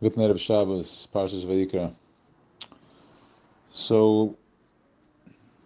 Good night of Shabbos, Parshas Vayikra. So,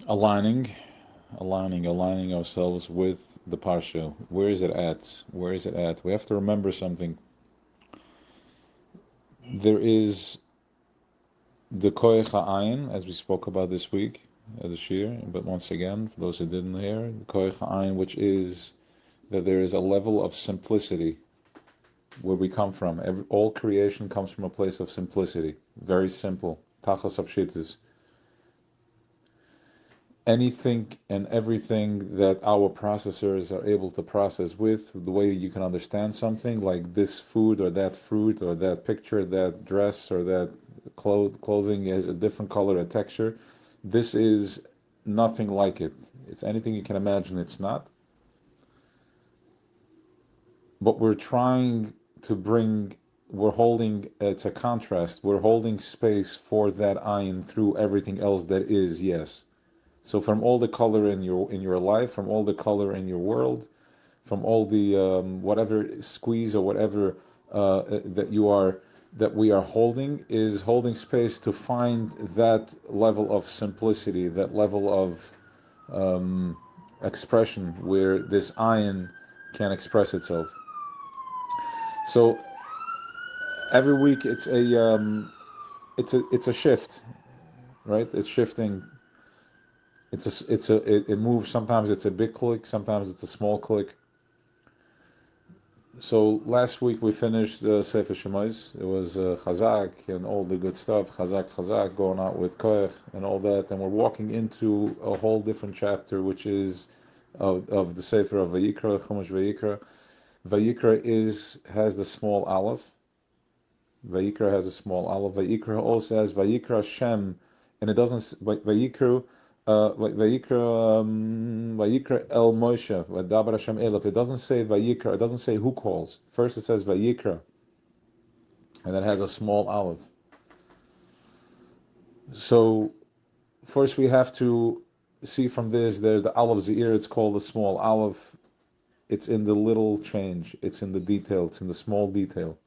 aligning, aligning ourselves with the Parsha. Where is it at? Where is it at? We have to remember something. There is the Koyach Ha'ayin, as we spoke about this week, this year. But once again, for those who didn't hear, the Koyach Ha'ayin, which is that there is a level of simplicity where we come from. All creation comes from a place of simplicity. Very simple. Tachas Apshitis. Anything and everything that our processors are able to process with, the way you can understand something like this food or that fruit or that picture, that dress or that clothing is a different color, a texture. This is nothing like it. It's anything you can imagine, it's not. But we're trying to bring, we're holding, it's a contrast, we're holding space for that ayin through everything else that is, yes. So from all the color in your life, from all the color in your world, from all the whatever squeeze or whatever that you are that we are holding is holding space to find that level of simplicity, that level of expression where this iron can express itself. So every week it's a shift, right? It's shifting. It moves. Sometimes it's a big click, sometimes it's a small click. So last week we finished the Sefer Shemais. It was Chazak and all the good stuff. Chazak, going out with Koech and all that. And we're walking into a whole different chapter, which is of the Sefer of Vayikra, Chumash Vayikra. Vayikra has the small aleph. Vayikra has a small aleph. Vayikra also has Vayikra Shem, and it doesn't Vayikra. Vayikra El Moshe, Vadabar Hashem Elif. It doesn't say Vayikra. It doesn't say who calls. First it says Vayikra, and it has a small aleph. So first we have to see from this. There, the aleph zir. It's called the small aleph. It's in the little change. It's in the detail. It's in the small detail.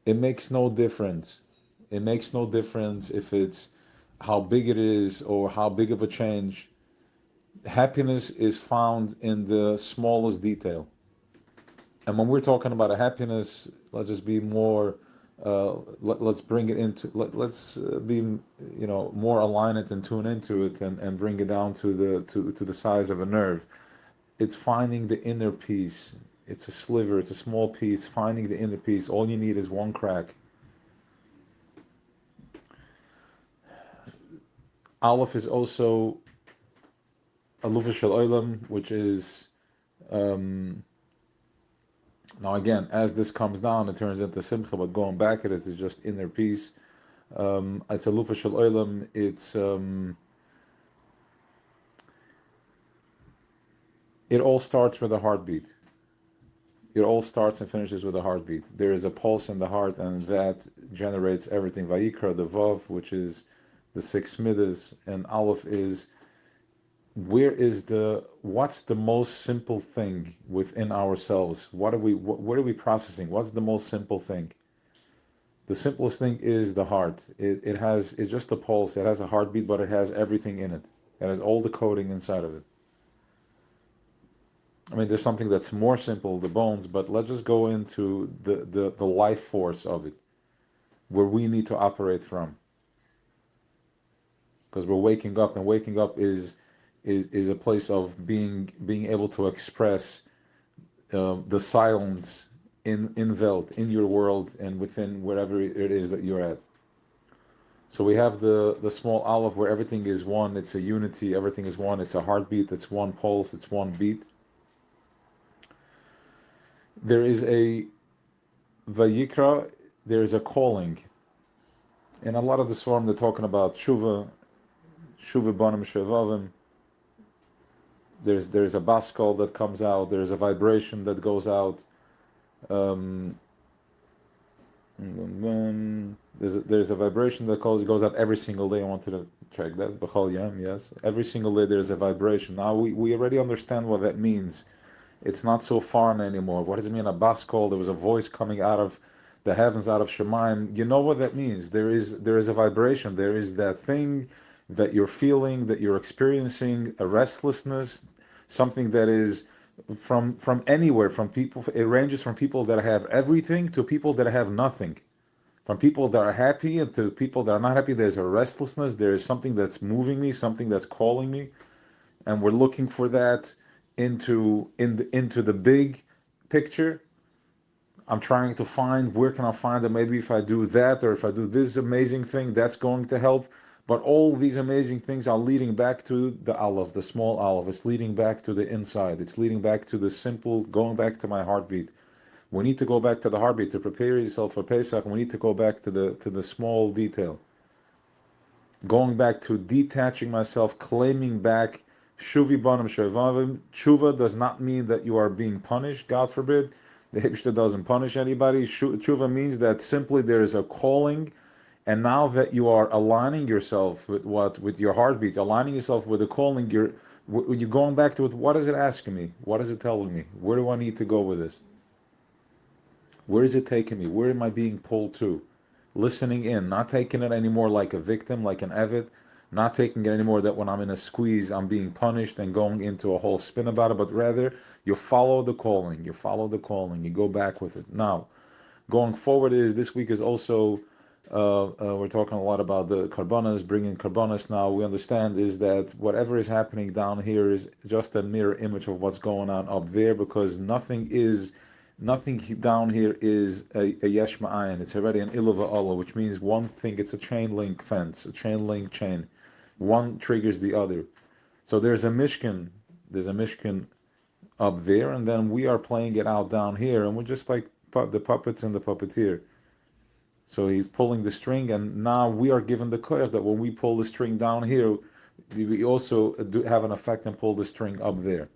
It makes no difference. It makes no difference if it's how big it is or how big of a change. Happiness is found in the smallest detail. And when we're talking about a happiness, let's just be more. Let's bring it into. Let's be more align it and tune into it and bring it down to the size of a nerve. It's finding the inner peace. It's a sliver. It's a small piece. Finding the inner peace. All you need is one crack. Aleph is also Alufa Shel Olam, which is now again, as this comes down, it turns into Simcha, but going back at it is just inner peace. It's Alufa Shel Olam. It all starts with a heartbeat. It all starts and finishes with a heartbeat. There is a pulse in the heart, and that generates everything. Vayikra, the Vav, which is the six midas, and Aleph is what's the most simple thing within ourselves? What are we processing? What's the most simple thing? The simplest thing is the heart. It's just a pulse. It has a heartbeat, but it has everything in it. It has all the coding inside of it. I mean, there's something that's more simple, the bones, but let's just go into the life force of it, where we need to operate from. Because we're waking up, and waking up is a place of being able to express the silence in Welt, in your world, and within wherever it is that you're at. So we have the small aleph where everything is one. It's a unity. Everything is one. It's a heartbeat. It's one pulse. It's one beat. There is a vayikra. There is a calling. In a lot of the Swarm, they're talking about shuva banim shevavim. There's a bas call that comes out. There's a vibration that goes out. There's a vibration that goes out every single day. I wanted to check that. B'chol yom, yes. Every single day there's a vibration. Now we already understand what that means. It's not so foreign anymore. What does it mean? A bas call. There was a voice coming out of the heavens out of Shemayim. You know what that means. There is a vibration. There is that thing that you're feeling, that you're experiencing, a restlessness, something that is from anywhere, from people. It ranges from people that have everything to people that have nothing. From people that are happy and to people that are not happy. There's a restlessness. There is something that's moving me, something that's calling me, and we're looking for that into the big picture. I'm trying to find, where can I find that maybe if I do that or if I do this amazing thing, that's going to help. But all these amazing things are leading back to the Aleph, the small Aleph. It's leading back to the inside. It's leading back to the simple, going back to my heartbeat. We need to go back to the heartbeat to prepare yourself for Pesach. We need to go back to the small detail. Going back to detaching myself, claiming back. Shuvi banam shevavim. Tshuva does not mean that you are being punished, God forbid. The Hipshter doesn't punish anybody. Tshuva means that simply there is a calling, and now that you are aligning yourself with your heartbeat, aligning yourself with the calling, you're going back to it. What is it asking me? What is it telling me? Where do I need to go with this? Where is it taking me? Where am I being pulled to? Listening in, not taking it anymore like a victim, like an Evid, not taking it anymore that when I'm in a squeeze, I'm being punished and going into a whole spin about it, but rather you follow the calling, you go back with it. Now, going forward this week is also, we're talking a lot about the karbanas, bringing karbanas now. We understand is that whatever is happening down here is just a mirror image of what's going on up there, because nothing down here is a yesh ma'ayin. It's already an ilava Allah, which means one thing. It's a chain link fence, a chain link chain. One triggers the other. So there's a mishkan. There's a mishkan up there, and then we are playing it out down here, and we're just like the puppets and the puppeteer. So he's pulling the string, and now we are given the koyach that when we pull the string down here, we also do have an effect and pull the string up there.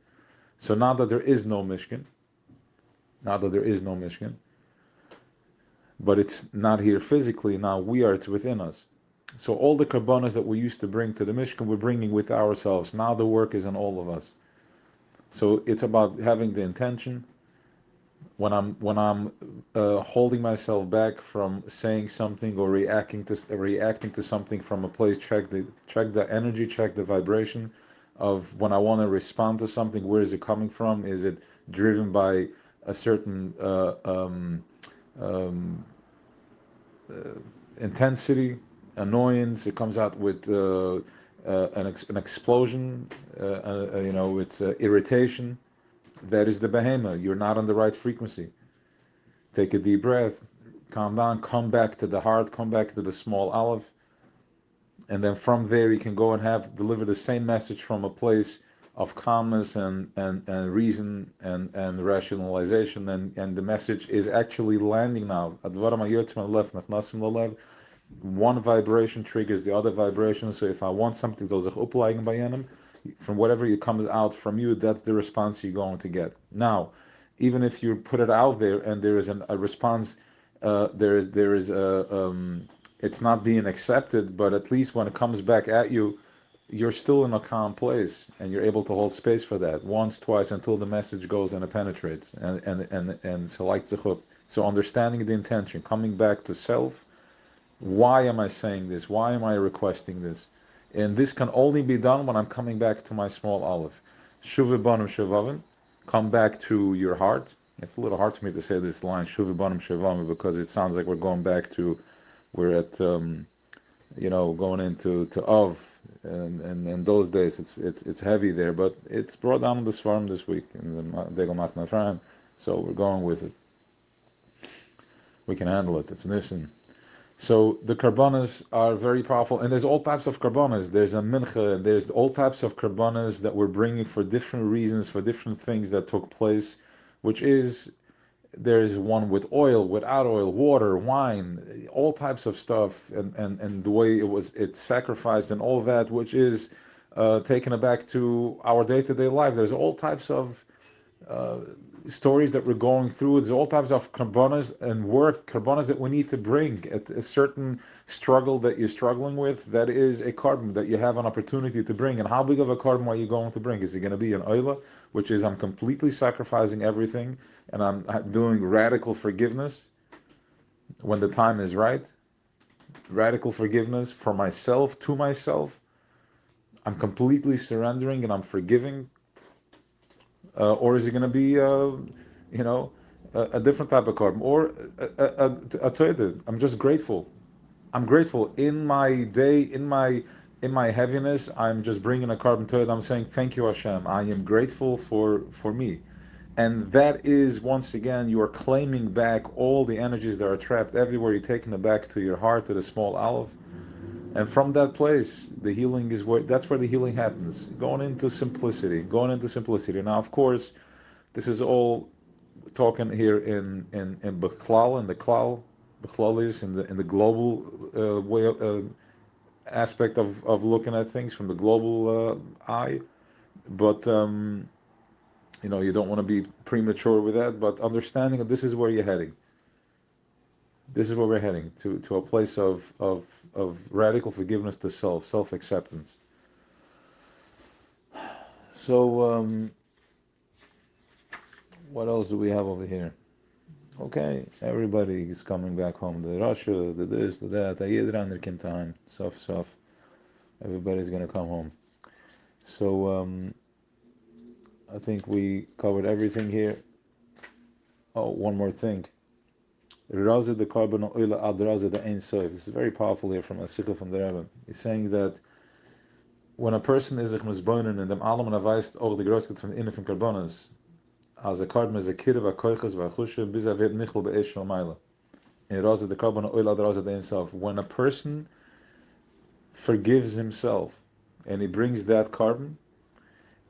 So now that there is no mishkan, but it's not here physically, now it's within us. So all the karbanas that we used to bring to the Mishkan, we're bringing with ourselves. Now the work is on all of us. So it's about having the intention. When I'm holding myself back from saying something or reacting to something from a place, check the energy, check the vibration of when I want to respond to something. Where is it coming from? Is it driven by a certain intensity, annoyance? It comes out with an explosion, it's irritation. That is the behema. You're not on the right frequency. Take a deep breath, calm down, come back to the heart, come back to the small aleph, and then from there you can go and deliver the same message from a place of calmness and reason and rationalization, and the message is actually landing now. One vibration triggers the other vibration. So if I want something, from whatever it comes out from you, that's the response you're going to get. Now, even if you put it out there and there is a response, it's not being accepted, but at least when it comes back at you, you're still in a calm place and you're able to hold space for that once, twice, until the message goes and it penetrates and so like tzechut. So understanding the intention, coming back to self. Why am I saying this? Why am I requesting this? And this can only be done when I'm coming back to my small aleph. Shuvi banam shevavim. Come back to your heart. It's a little hard for me to say this line, Shuvi banam shevavim, because it sounds like we're going back to, we're at, going into Av, and those days it's heavy there, but it's brought down in the Svarim this week in the Degel Matna Ephraim, so we're going with it. We can handle it. It's Nissen. So the karbanas are very powerful, and there's all types of karbanas. There's a mincha, and there's all types of karbanas that we're bringing for different reasons, for different things that took place, which is, there's one with oil, without oil, water, wine, all types of stuff, and the way it's sacrificed and all that, which is taken back to our day-to-day life. There's all types of stories that we're going through. There's all types of karbanas and karbanas that we need to bring at a certain struggle that you're struggling with. That is a karban that you have an opportunity to bring. And how big of a karban are you going to bring? Is it going to be an oila, which is I'm completely sacrificing everything and I'm doing radical forgiveness? when the time is right, radical forgiveness for myself, to myself. I'm completely surrendering and I'm forgiving. Or is it going to be, you know, a different type of carbon? Or I'll tell you that I'm just grateful. I'm grateful in my day, in my heaviness. I'm just bringing a carbon to it. I'm saying, thank you, Hashem. I am grateful for me. And that is, once again, you are claiming back all the energies that are trapped everywhere. You're taking it back to your heart, to the small aleph. And from that place, the healing is that's where the healing happens. Going into simplicity. Now, of course, this is all talking here in Bechlal, in the Klal, Bechlalis, in the global way aspect of looking at things from the global eye. But you don't want to be premature with that. But understanding that this is where you're heading. This is where we're heading to a place of radical forgiveness to self acceptance. So what else do we have over here? Okay, everybody is coming back home. The Russia, the this, the that. Jeder came time. Sof. Everybody's gonna come home. So I think we covered everything here. Oh, one more thing. Raza the carbon oil ad raza the ein sof. This is very powerful here from a sikha from the Rebbe. He's saying that when a person is a misbonen and dem allem erweist auch die Größkeit von innen von Karbonas, als a carbon is a kirv a koiches va chushe bis er wird nichel be'esh shel maila. In raza the carbon oil ad raza the ein sof. When a person forgives himself and he brings that carbon,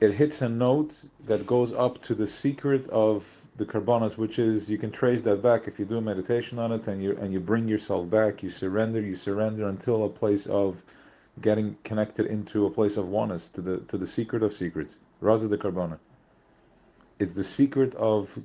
it hits a note that goes up to the secret of the karbanas, which is, you can trace that back if you do a meditation on it, and you bring yourself back, you surrender until a place of getting connected into a place of oneness, to the secret of secrets. Raza the karbana. It's the secret of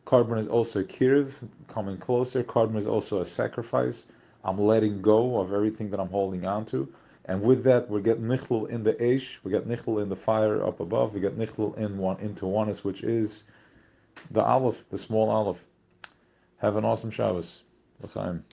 carbon is also kirv, coming closer. Carbon is also a sacrifice. I'm letting go of everything that I'm holding on to. And with that, we get nichlul in the eish, we get nichlul in the fire up above, we get nichlul into oneness, which is the aleph, the small aleph. Have an awesome Shabbos. L'chaim.